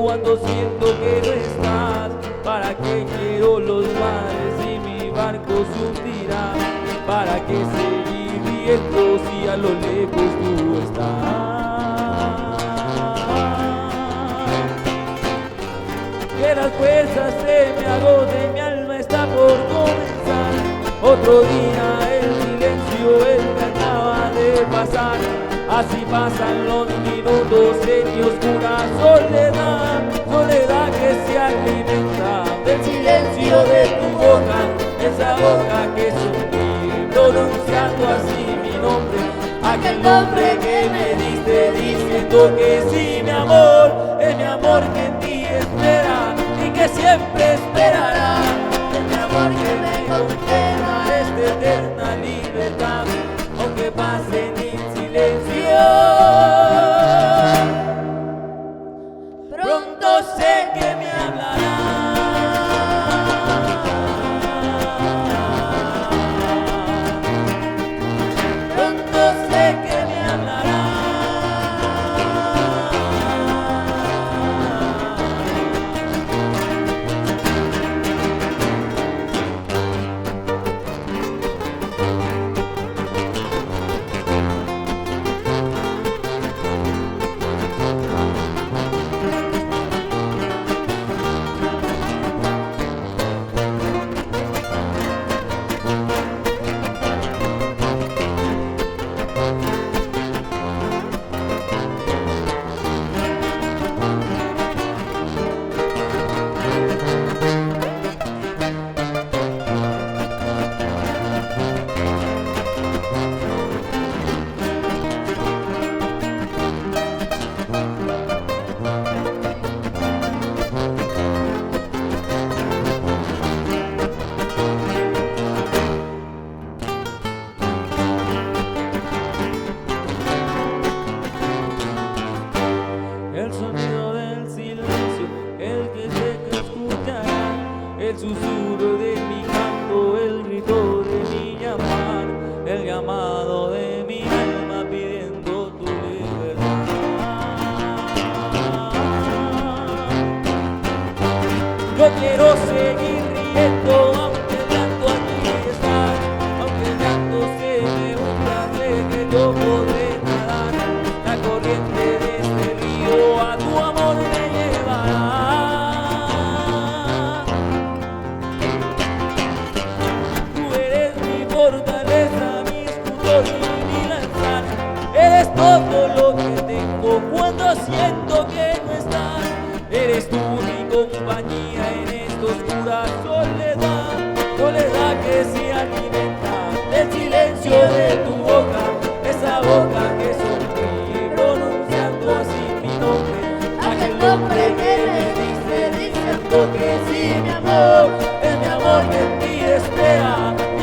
Cuando siento que no estás, ¿para qué quiero los mares y mi barco se hundirá? ¿Para qué seguir riendo si a lo lejos tú estás? Que las fuerzas se me agoten, mi alma está por comenzar. Otro día el silencio, el que acaba de pasar. Así pasan los minutos en mi oscura soledad, soledad que se alimenta del silencio de tu boca, esa boca que sonríe pronunciando así mi nombre, aquel nombre que me diste diciendo que sí, mi amor, es mi amor que en ti espera y que siempre esperará, es mi amor que me condena a esta eterna libertad, aunque pasen pronto sé que me hablará. Pronto sé que me hablará. El sonido del silencio, el que sé que escuchará, el susurro de mi canto, el grito de mi llamar, el llamado de mi alma pidiendo tu libertad. Yo quiero seguir riendo, aunque el llanto aquí está, aunque el llanto se me hunda, sé que yo podré nadar, la corriente de este río a tu amor me llevará. Tú eres mi fortaleza, mi escudo y mi lanzar, eres todo lo que tengo cuando siento que no estás, eres tú mi compañía en esta oscura soledad, soledad que se alimenta del silencio de tu boca, esa boca que sonríe pronunciando así mi nombre, aquel nombre que me dice diciendo que sí, mi amor, es mi amor que en ti espera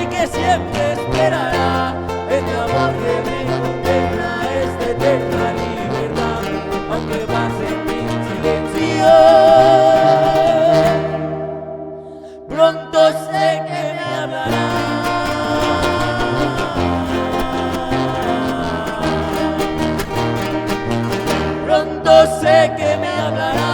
y que siempre esperará, es mi amor que me condena a esta eterna libertad, aunque pase mi silencio. Pronto sé que me hablará. Pronto sé que me hablará.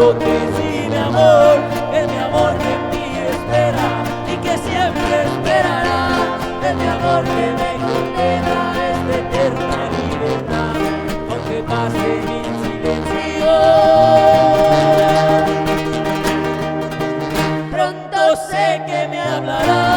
siento que sí, mi amor, es mi amor que en ti espera y que siempre esperará. Es mi amor que me condena a esta eterna libertad, aunque pase en silencio. Pronto sé que me hablará.